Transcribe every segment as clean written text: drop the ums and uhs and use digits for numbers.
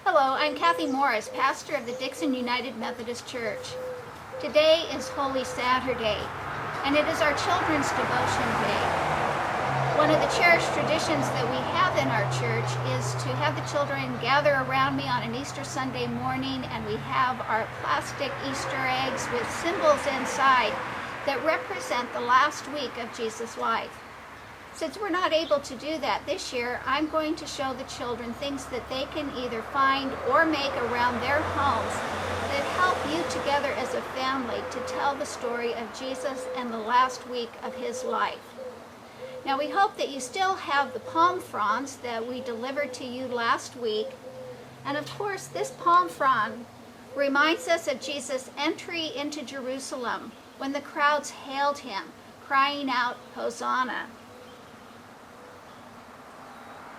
Hello, I'm Kathy Morris, pastor of the Dixon United Methodist Church. Today is Holy Saturday, and it is our children's devotion day. One of the cherished traditions that we have in our church is to have the children gather around me on an Easter Sunday morning, and we have our plastic Easter eggs with symbols inside that represent the last week of Jesus' life. Since we're not able to do that this year, I'm going to show the children things that they can either find or make around their homes that help you together as a family to tell the story of Jesus and the last week of his life. Now we hope that you still have the palm fronds that we delivered to you last week. And of course, this palm frond reminds us of Jesus' entry into Jerusalem when the crowds hailed him, crying out, "Hosanna."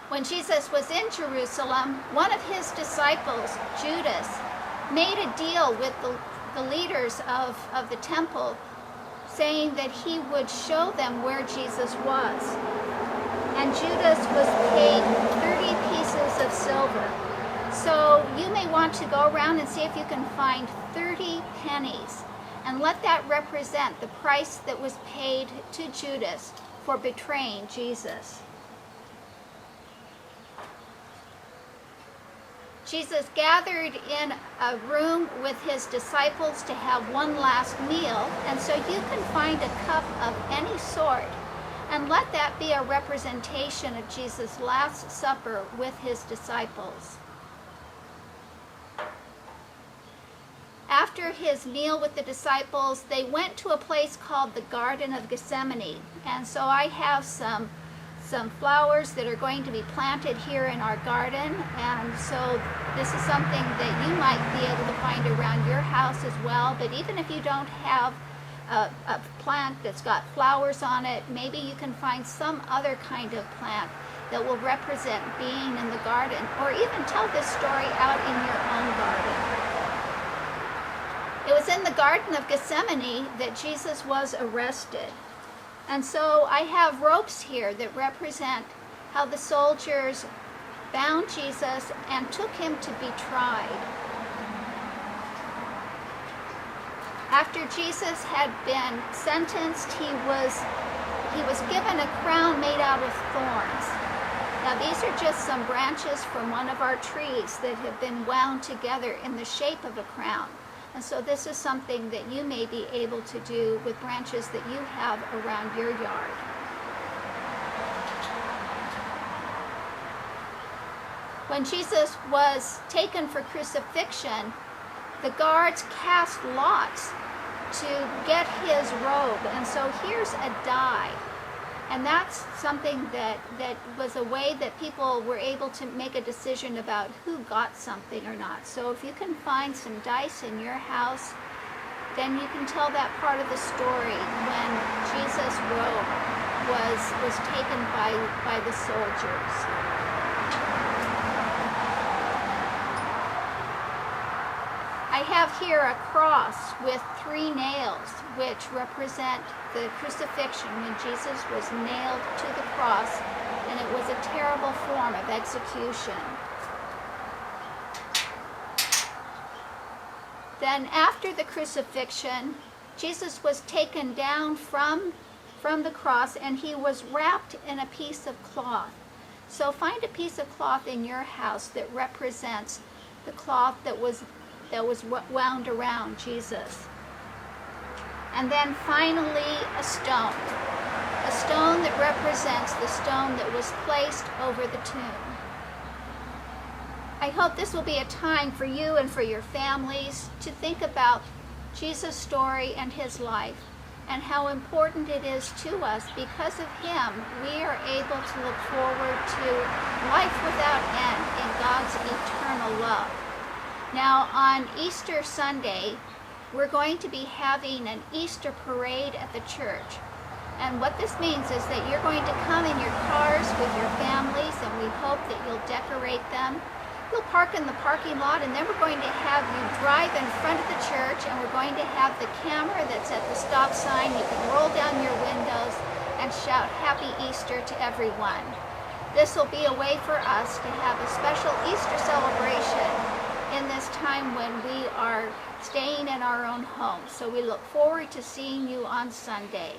When Jesus was in Jerusalem, one of his disciples, Judas, made a deal with the leaders of the temple, saying that he would show them where Jesus was. And Judas was paid 30 pieces of silver. So you may want to go around and see if you can find 30 pennies, and let that represent the price that was paid to Judas for betraying Jesus. Jesus gathered in a room with his disciples to have one last meal, and so you can find a cup of any sort, and let that be a representation of Jesus' Last Supper with his disciples. After his meal with the disciples, they went to a place called the Garden of Gethsemane, and so I have some flowers that are going to be planted here in our garden, and so this is something that you might be able to find around your house as well. But even if you don't have a plant that's got flowers on it, maybe you can find some other kind of plant that will represent being in the garden, or even tell this story out in your own garden. It was in the Garden of Gethsemane that Jesus was arrested. And so I have ropes here that represent how the soldiers bound Jesus and took him to be tried. After Jesus had been sentenced, he was given a crown made out of thorns. Now these are just some branches from one of our trees that have been wound together in the shape of a crown. And so this is something that you may be able to do with branches that you have around your yard. When Jesus was taken for crucifixion, the guards cast lots to get his robe. And so here's a die. And that's something that was a way that people were able to make a decision about who got something or not. So if you can find some dice in your house, then you can tell that part of the story when Jesus' robe was taken by the soldiers. I have here a cross with 3 nails, which represent the crucifixion when Jesus was nailed to the cross, and it was a terrible form of execution. Then after the crucifixion, Jesus was taken down from the cross, and he was wrapped in a piece of cloth. So find a piece of cloth in your house that represents the cloth that was wound around Jesus. And then finally a stone that represents the stone that was placed over the tomb. I hope this will be a time for you and for your families to think about Jesus' story and his life, and how important it is to us. Because of him, we are able to look forward to life without end in God's eternal love. Now, on Easter Sunday, we're going to be having an Easter parade at the church. And what this means is that you're going to come in your cars with your families, and we hope that you'll decorate them. You'll park in the parking lot, and then we're going to have you drive in front of the church, and we're going to have the camera that's at the stop sign. You can roll down your windows and shout Happy Easter to everyone. This will be a way for us to have a special Easter celebration time when we are staying in our own homes. So we look forward to seeing you on Sunday.